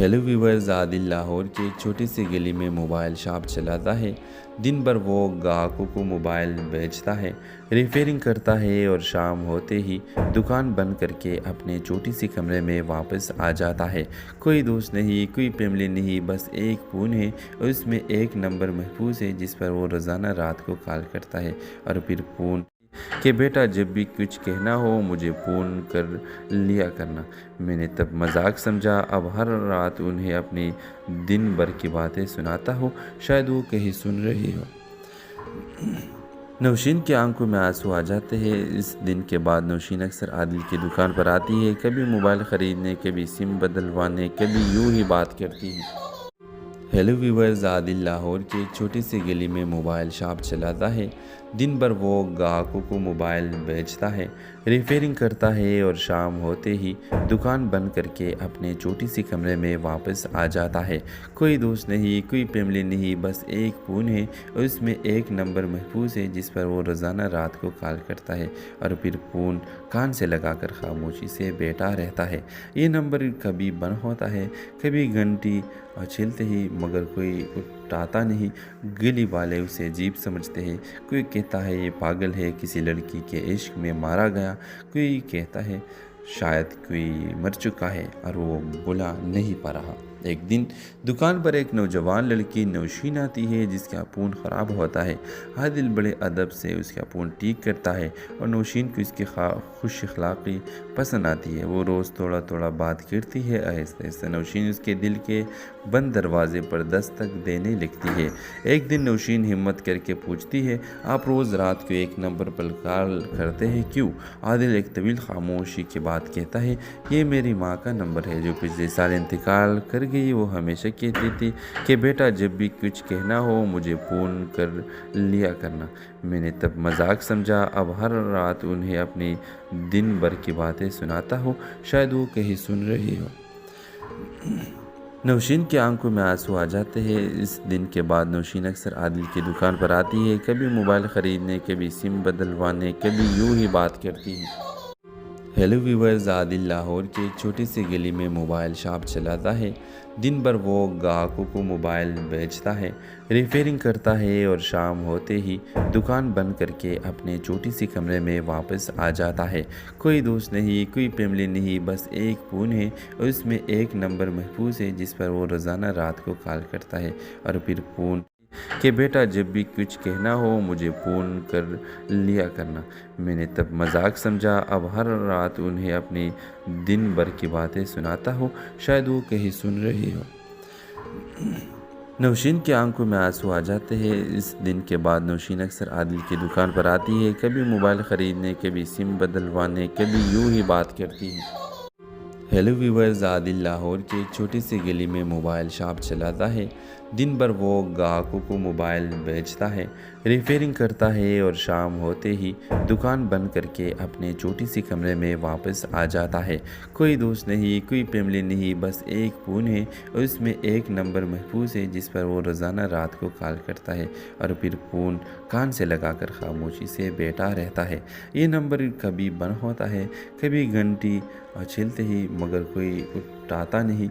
हेलो व्यूवर्स, आदिल लाहौर के एक छोटी सी गली में मोबाइल शॉप चलाता है। दिन भर वो ग्राहकों को मोबाइल बेचता है, रिपेयरिंग करता है और शाम होते ही दुकान बंद करके अपने छोटी सी कमरे में वापस आ जाता है। कोई दोस्त नहीं, कोई फैमिली नहीं, बस एक फ़ोन है और उसमें एक नंबर महफूज है जिस पर वो रोज़ाना रात को कॉल करता है और फिर फ़ोन कि बेटा जब भी कुछ कहना हो मुझे फ़ोन कर लिया करना। मैंने तब मजाक समझा, अब हर रात उन्हें अपनी दिन भर की बातें सुनाता हूँ, शायद वो कहीं सुन रही हो। नौशीन की आंखों में आंसू आ जाते हैं। इस दिन के बाद नौशीन अक्सर आदिल की दुकान पर आती है, कभी मोबाइल ख़रीदने, कभी सिम बदलवाने, कभी यूं ही बात करती है। हेलो व्यूवर्स, आदिल लाहौर की एक छोटी सी गली में मोबाइल शॉप चलाता है। दिन भर वो ग्राहकों को मोबाइल बेचता है, रिपेयरिंग करता है और शाम होते ही दुकान बंद करके अपने छोटी सी कमरे में वापस आ जाता है। कोई दोस्त नहीं, कोई फैमिली नहीं, बस एक फ़ोन है और उसमें एक नंबर महफूज है जिस पर वो रोज़ाना रात को कॉल करता है और फिर फ़ोन कान से लगाकर खामोशी से बैठा रहता है। ये नंबर कभी बंद होता है, कभी घंटी छिलते ही, मगर कोई उठाता नहीं। गली वाले उसे अजीब समझते हैं। कोई कहता है ये पागल है, किसी लड़की के इश्क में मारा गया। कोई कहता है शायद कोई मर चुका है और वो बुला नहीं पा रहा। एक दिन दुकान पर एक नौजवान लड़की नौशीन आती है जिसका फ़ोन ख़राब होता है। आदिल बड़े अदब से उसका फ़ोन ठीक करता है और नौशीन को इसकी खुश अखलाक़ी पसंद आती है। वो रोज़ थोड़ा थोड़ा बात करती है। आहिस्ता आहिस्ता नौशीन उसके दिल के बंद दरवाजे पर दस्तक देने लगती है। एक दिन नौशीन हिम्मत करके पूछती है, आप रोज़ रात को एक नंबर पर कॉल करते हैं क्यों? आदिल एक तवील खामोशी के बाद कहता है, ये मेरी माँ का नंबर है जो पिछले साल इंतकाल कर गई। वो हमेशा कहती थी कि बेटा जब भी कुछ कहना हो मुझे फ़ोन कर लिया करना। मैंने तब मजाक समझा, अब हर रात उन्हें अपनी दिन भर की बातें सुनाता हूँ, शायद वो कहीं सुन रही हो। नौशीन की आंखों में आंसू आ जाते हैं। इस दिन के बाद नौशीन अक्सर आदिल की दुकान पर आती है, कभी मोबाइल ख़रीदने, कभी सिम बदलवाने, कभी यूं ही बात करती है। हेलो व्यूवर्स, आदिल लाहौर की एक छोटी सी गली में मोबाइल शॉप चलाता है। दिन भर वो ग्राहकों को मोबाइल बेचता है, रिपेयरिंग करता है और शाम होते ही दुकान बंद करके अपने छोटी सी कमरे में वापस आ जाता है। कोई दोस्त नहीं, कोई फैमिली नहीं, बस एक फ़ोन है और उसमें एक नंबर महफूज है जिस पर वो रोज़ाना रात को कॉल करता है और फिर फ़ोन कि बेटा जब भी कुछ कहना हो मुझे फ़ोन कर लिया करना। मैंने तब मजाक समझा, अब हर रात उन्हें अपनी दिन भर की बातें सुनाता हूँ, शायद वो कहीं सुन रही हो। नौशीन की आंखों में आंसू आ जाते हैं। इस दिन के बाद नौशीन अक्सर आदिल की दुकान पर आती है, कभी मोबाइल ख़रीदने, कभी सिम बदलवाने, कभी यूं ही बात करती है। हेलो व्यूवर्स, आदिल लाहौर की एक छोटी सी गली में मोबाइल शॉप चलाता है। दिन भर वो ग्राहकों को मोबाइल बेचता है, रिपेयरिंग करता है और शाम होते ही दुकान बंद करके अपने छोटी सी कमरे में वापस आ जाता है। कोई दोस्त नहीं, कोई फैमिली नहीं, बस एक फ़ोन है और उसमें एक नंबर महफूज है जिस पर वो रोज़ाना रात को कॉल करता है और फिर फ़ोन कान से लगाकर खामोशी से बैठा रहता है। ये नंबर कभी बंद होता है, कभी घंटी छिलते ही, मगर कोई उठाता नहीं।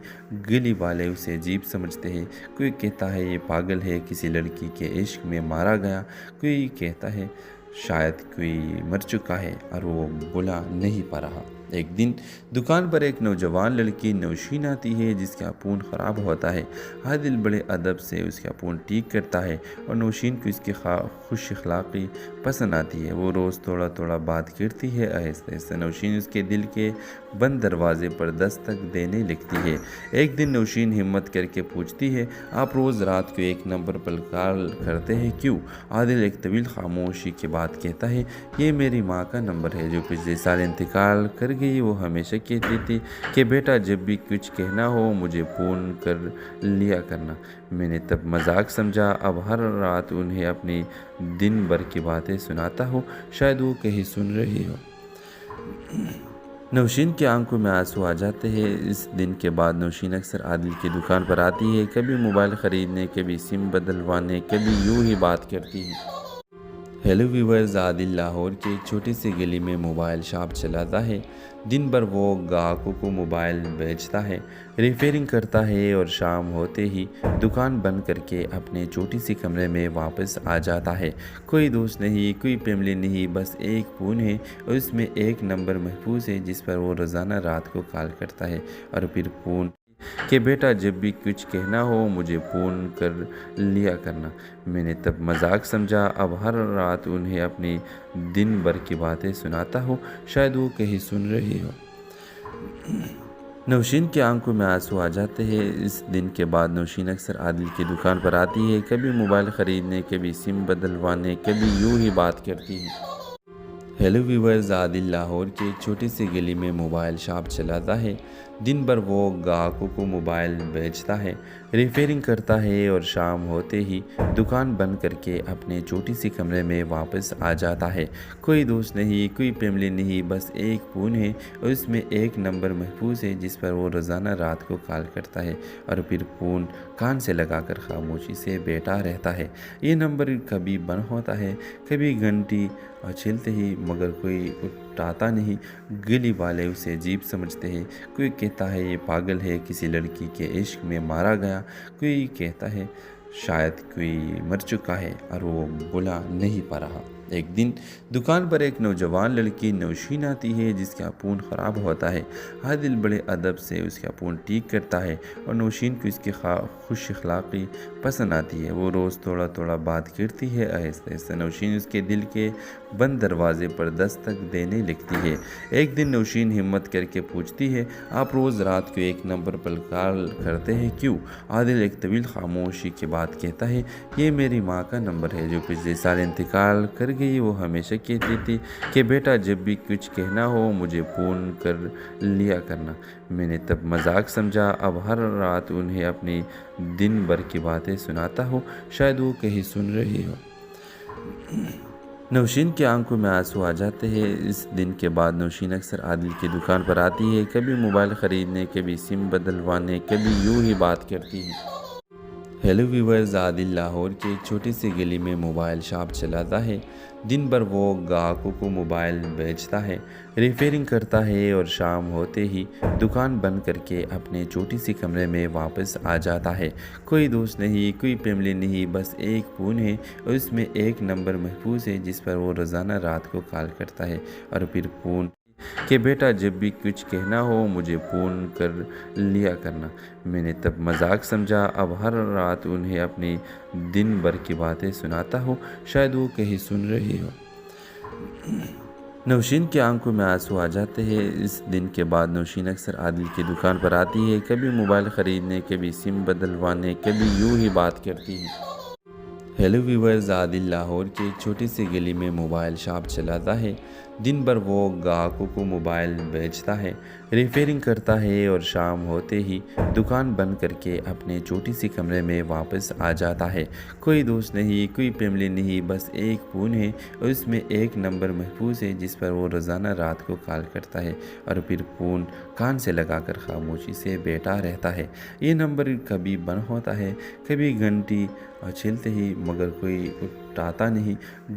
गली वाले उसे अजीब समझते हैं। कोई कहता है ये पागल है, किसी लड़की के इश्क में मारा गया। कोई कहता है शायद कोई मर चुका है और वो बुला नहीं पा रहा। एक दिन दुकान पर एक नौजवान लड़की नौशीन आती है जिसका फ़ोन ख़राब होता है। आदिल बड़े अदब से उसका फ़ोन ठीक करता है और नौशीन को इसकी खुश अखलाक़ी पसंद आती है। वो रोज़ थोड़ा थोड़ा बात करती है। आहिस्ता आहिस्ता नौशीन उसके दिल के बंद दरवाजे पर दस्तक देने लगती है। एक दिन नौशीन हिम्मत करके पूछती है, आप रोज़ रात को एक नंबर पर कॉल करते हैं क्यों? आदिल एक तवील खामोशी के बाद कहता है, ये मेरी माँ का नंबर है जो पिछले साल इंतकाल कर गई। वो हमेशा कहती थी कि बेटा जब भी कुछ कहना हो मुझे फ़ोन कर लिया करना। मैंने तब मजाक समझा, अब हर रात उन्हें अपनी दिन भर की बातें सुनाता हूँ, शायद वो कहीं सुन रही हो। नौशीन की आंखों में आंसू आ जाते हैं। इस दिन के बाद नौशीन अक्सर आदिल की दुकान पर आती है, कभी मोबाइल ख़रीदने, कभी सिम बदलवाने, कभी यूं ही बात करती है। हेलो व्यूवर्स, आदिल लाहौर के एक छोटी सी गली में मोबाइल शॉप चलाता है। दिन भर वो ग्राहकों को मोबाइल बेचता है, रिपेयरिंग करता है और शाम होते ही दुकान बंद करके अपने छोटी सी कमरे में वापस आ जाता है। कोई दोस्त नहीं, कोई फैमिली नहीं, बस एक फ़ोन है और उसमें एक नंबर महफूज है जिस पर वो रोज़ाना रात को कॉल करता है और फिर फ़ोन कि बेटा जब भी कुछ कहना हो मुझे फ़ोन कर लिया करना। मैंने तब मजाक समझा, अब हर रात उन्हें अपनी दिन भर की बातें सुनाता हूँ, शायद वो कहीं सुन रही हो। नौशीन की आंखों में आंसू आ जाते हैं। इस दिन के बाद नौशीन अक्सर आदिल की दुकान पर आती है, कभी मोबाइल ख़रीदने, कभी सिम बदलवाने, कभी यूँ ही बात करती है। हेलो व्यूवर्स, आदिल लाहौर की एक छोटी सी गली में मोबाइल शॉप चलाता है। दिन भर वो ग्राहकों को मोबाइल बेचता है, रिपेयरिंग करता है और शाम होते ही दुकान बंद करके अपने छोटी सी कमरे में वापस आ जाता है। कोई दोस्त नहीं, कोई फैमिली नहीं, बस एक फ़ोन है और उसमें एक नंबर महफूज है जिस पर वो रोज़ाना रात को कॉल करता है और फिर फ़ोन कान से लगाकर खामोशी से बैठा रहता है। ये नंबर कभी बंद होता है, कभी घंटी छिलते ही, मगर कोई उठाता नहीं। गली वाले उसे अजीब समझते हैं। कोई कहता है ये पागल है, किसी लड़की के इश्क में मारा गया। कोई कहता है शायद कोई मर चुका है और वो बुला नहीं पा रहा। एक दिन दुकान पर एक नौजवान लड़की नौशीन आती है जिसका फ़ोन ख़राब होता है। आदिल बड़े अदब से उसका फ़ोन ठीक करता है और नौशीन को इसकी खुश अखलाक़ी पसंद आती है। वो रोज़ थोड़ा थोड़ा बात करती है। आहिस्ता आहिस्ता नौशीन उसके दिल के बंद दरवाजे पर दस्तक देने लगती है। एक दिन नौशीन हिम्मत करके पूछती है, आप रोज़ रात को एक नंबर पर कॉल करते हैं क्यों? आदिल एक तवील खामोशी के बाद कहता है, ये मेरी माँ का नंबर है जो पिछले साल इंतकाल कर गई। वो हमेशा कहती थी कि बेटा जब भी कुछ कहना हो मुझे फ़ोन कर लिया करना। मैंने तब मजाक समझा, अब हर रात उन्हें अपनी दिन भर की बातें सुनाता हूँ, शायद वो कहीं सुन रही हो। नौशीन की आंखों में आंसू आ जाते हैं। इस दिन के बाद नौशीन अक्सर आदिल की दुकान पर आती है, कभी मोबाइल ख़रीदने, कभी सिम बदलवाने, कभी यूँ ही बात करती है। हेलो व्यूवर्स, आदिल लाहौर की एक छोटी सी गली में मोबाइल शॉप चलाता है। दिन भर वो ग्राहकों को मोबाइल बेचता है, रिपेयरिंग करता है और शाम होते ही दुकान बंद करके अपने छोटी सी कमरे में वापस आ जाता है। कोई दोस्त नहीं, कोई फैमिली नहीं, बस एक फ़ोन है और उसमें एक नंबर महफूज है जिस पर वो रोज़ाना रात को कॉल करता है और फिर फ़ोन कि बेटा जब भी कुछ कहना हो मुझे फ़ोन कर लिया करना। मैंने तब मजाक समझा, अब हर रात उन्हें अपनी दिन भर की बातें सुनाता हूँ, शायद वो कहीं सुन रही हो। नौशीन की आंखों में आंसू आ जाते हैं। इस दिन के बाद नौशीन अक्सर आदिल की दुकान पर आती है, कभी मोबाइल ख़रीदने, कभी सिम बदलवाने, कभी यूँ ही बात करती है। हेलो व्यूवर्स, आदिल लाहौर की एक छोटी सी गली में मोबाइल शॉप चलाता है। दिन भर वो ग्राहकों को मोबाइल बेचता है, रिपेयरिंग करता है और शाम होते ही दुकान बंद करके अपने छोटी सी कमरे में वापस आ जाता है। कोई दोस्त नहीं, कोई फैमिली नहीं, बस एक फ़ोन है और उसमें एक नंबर महफूज है जिस पर वो रोज़ाना रात को कॉल करता है और फिर फ़ोन कान से लगाकर खामोशी से बैठा रहता है। ये नंबर कभी बंद होता है, कभी घंटी छिलते ही, मगर कोई उठाता नहीं।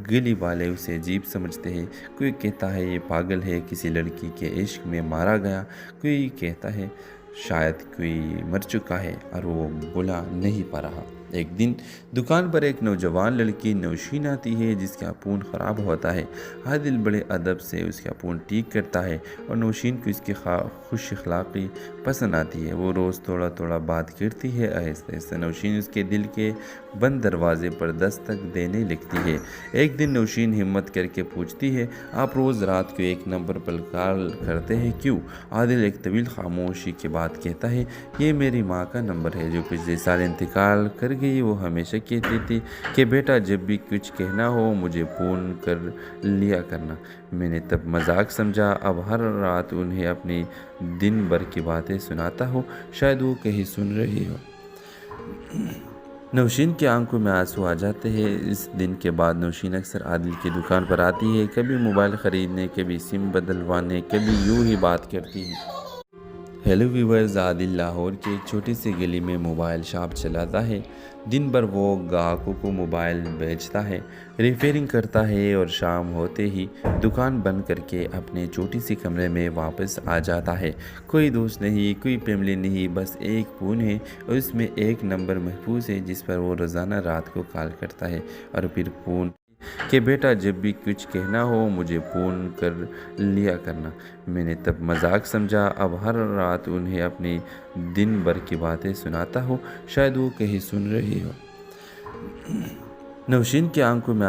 गली वाले उसे अजीब समझते हैं। कोई कहता है ये पागल है, किसी लड़की के इश्क में मारा गया। कोई कहता है शायद कोई मर चुका है और वो बुला नहीं पा रहा। एक दिन दुकान पर एक नौजवान लड़की नौशीन आती है जिसका फ़ोन ख़राब होता है। आदिल बड़े अदब से उसका फ़ोन ठीक करता है और नौशीन को इसकी खुश अखलाक़ी पसंद आती है। वो रोज़ थोड़ा थोड़ा बात करती है। आहिस्ता आहिस्ता नौशीन उसके दिल के बंद दरवाजे पर दस्तक देने लगती है। एक दिन नौशीन हिम्मत करके पूछती है, आप रोज़ रात को एक नंबर पर कॉल करते हैं क्यों? आदिल एक तवील खामोशी के बाद कहता है, ये मेरी माँ का नंबर है जो पिछले साल इंतकाल कर गई। वो हमेशा कहती थी कि बेटा जब भी कुछ कहना हो मुझे फ़ोन कर लिया करना। मैंने तब मजाक समझा, अब हर रात उन्हें अपनी दिन भर की बातें सुनाता हूँ, शायद वो कहीं सुन रही हो। नौशीन की आंखों में आंसू आ जाते हैं। इस दिन के बाद नौशीन अक्सर आदिल की दुकान पर आती है, कभी मोबाइल ख़रीदने, कभी सिम बदलवाने, कभी यूँ ही बात करती है। ہیلو ویورز، عادل لاہور کے ایک چھوٹی سی گلی میں موبائل شاپ چلاتا ہے۔ دن بھر وہ گاہکوں کو موبائل بیچتا ہے، ریپیئرنگ کرتا ہے اور شام ہوتے ہی دکان بند کر کے اپنے چھوٹی سی کمرے میں واپس آ جاتا ہے۔ کوئی دوست نہیں، کوئی فیملی نہیں، بس ایک فون ہے اور اس میں ایک نمبر محفوظ ہے جس پر وہ روزانہ رات کو کال کرتا ہے اور پھر فون کہ بیٹا جب بھی کچھ کہنا ہو مجھے فون کر لیا کرنا۔ میں نے تب مذاق سمجھا، اب ہر رات انہیں اپنی دن بھر کی باتیں سناتا ہوں، شاید وہ کہیں سن رہی ہو۔ نوشین کی آنکھوں میں